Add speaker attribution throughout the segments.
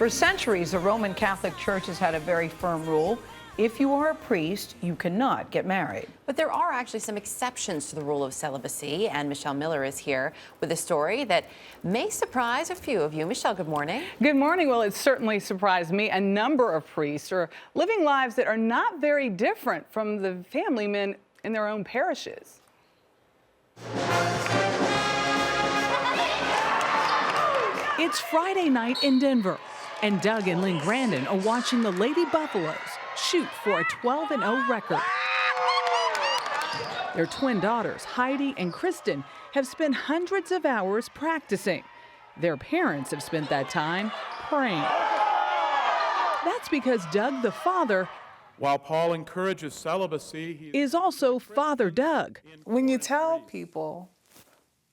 Speaker 1: For centuries, the Roman Catholic Church has had a very firm rule. If you are a priest, you cannot get married.
Speaker 2: But there are actually some exceptions to the rule of celibacy, and Michelle Miller is here with a story that may surprise a few of you. Michelle, good morning.
Speaker 3: Good morning. Well, it certainly surprised me. A number of priests are living lives that are not very different from the family men in their own parishes. It's Friday night in Denver, and Doug and Lynn Grandin are watching the Lady Buffaloes shoot for a 12-0 record. Their twin daughters, Heidi and Kristen, have spent hundreds of hours practicing. Their parents have spent that time praying. That's because Doug, the father,
Speaker 4: while Paul encourages celibacy,
Speaker 3: is also Father Doug.
Speaker 5: When you tell people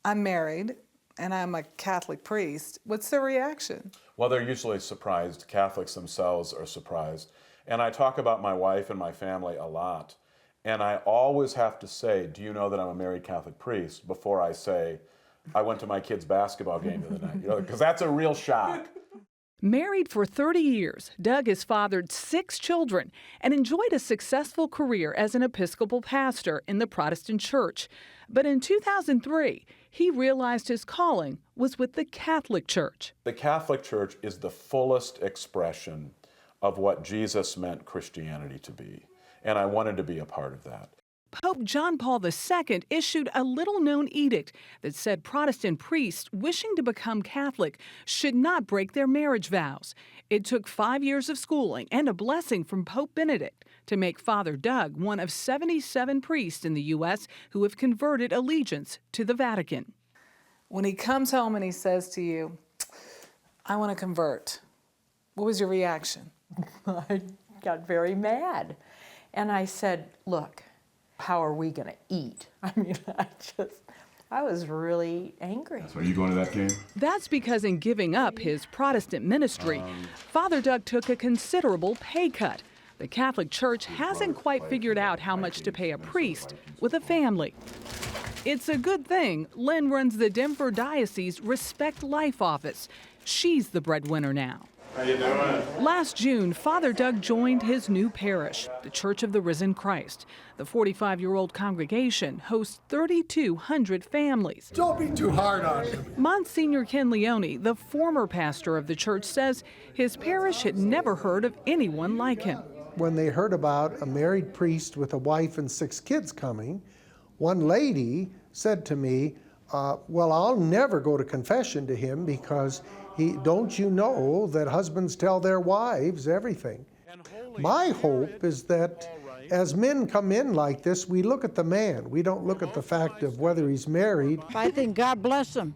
Speaker 5: I'm married and I'm a Catholic priest, what's their reaction?
Speaker 4: well, they're usually surprised. Catholics themselves are surprised. And I talk about my wife and my family a lot. And I always have to say, do you know that I'm a married Catholic priest, before I say, I went to my kid's basketball game the other night, because that's a real shock.
Speaker 3: Married for 30 years, Doug has fathered 6 children and enjoyed a successful career as an Episcopal pastor in the Protestant church. But in 2003, he realized his calling was with the Catholic Church.
Speaker 4: The Catholic Church is the fullest expression of what Jesus meant Christianity to be. And I wanted to be a part of that.
Speaker 3: Pope John Paul II issued a little-known edict that said Protestant priests wishing to become Catholic should not break their marriage vows. It took 5 years of schooling and a blessing from Pope Benedict to make Father Doug one of 77 priests in the U.S. who have converted allegiance to the Vatican.
Speaker 5: When he comes home and he says to you, I want to convert, what was your reaction?
Speaker 6: I got very mad. And I said, look, how are we going to eat? I mean, I was really angry.
Speaker 4: So are you going to that game?
Speaker 3: That's because in giving up his Protestant ministry, Father Doug took a considerable pay cut. The Catholic Church hasn't quite figured out how much to pay a priest with a family. It's a good thing Lynn runs the Denver Diocese Respect Life office. She's the breadwinner now.
Speaker 4: How you doing?
Speaker 3: Last June, Father Doug joined his new parish, the Church of the Risen Christ. The 45-year-old congregation hosts 3,200 families.
Speaker 7: Don't be too hard on him.
Speaker 3: Monsignor Ken Leone, the former pastor of the church, says his parish had never heard of anyone like him.
Speaker 7: When they heard about a married priest with a wife and 6 kids coming, one lady said to me, well, I'll never go to confession to him because don't you know that husbands tell their wives everything? My hope is that as men come in like this, we look at the man. We don't look at the fact of whether he's married.
Speaker 8: I think God bless him.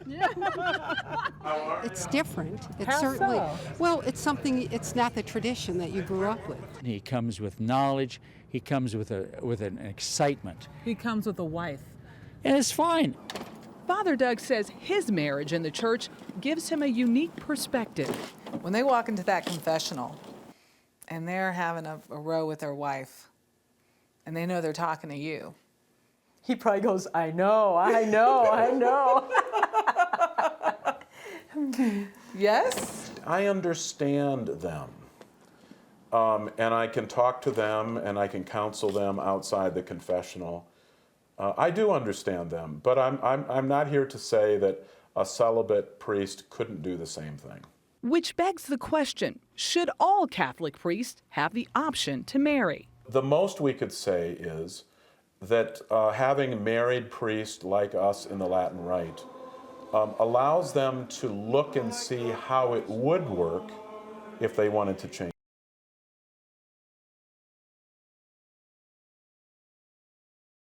Speaker 8: It's different. It's certainly, well, it's something, it's not the tradition that you grew up with.
Speaker 9: He comes with knowledge. He comes with an excitement.
Speaker 3: He comes with a wife.
Speaker 9: And it's fine.
Speaker 3: Father Doug says his marriage in the church gives him a unique perspective.
Speaker 5: When they walk into that confessional and they're having a row with their wife and they know they're talking to you.
Speaker 6: He probably goes, I know.
Speaker 5: Yes?
Speaker 4: I understand them. And I can talk to them and I can counsel them outside the confessional. I do understand them, but I'm not here to say that a celibate priest couldn't do the same thing.
Speaker 3: Which begs the question, should all Catholic priests have the option to marry?
Speaker 4: The most we could say is that having married priests like us in the Latin Rite allows them to look and see how it would work if they wanted to change.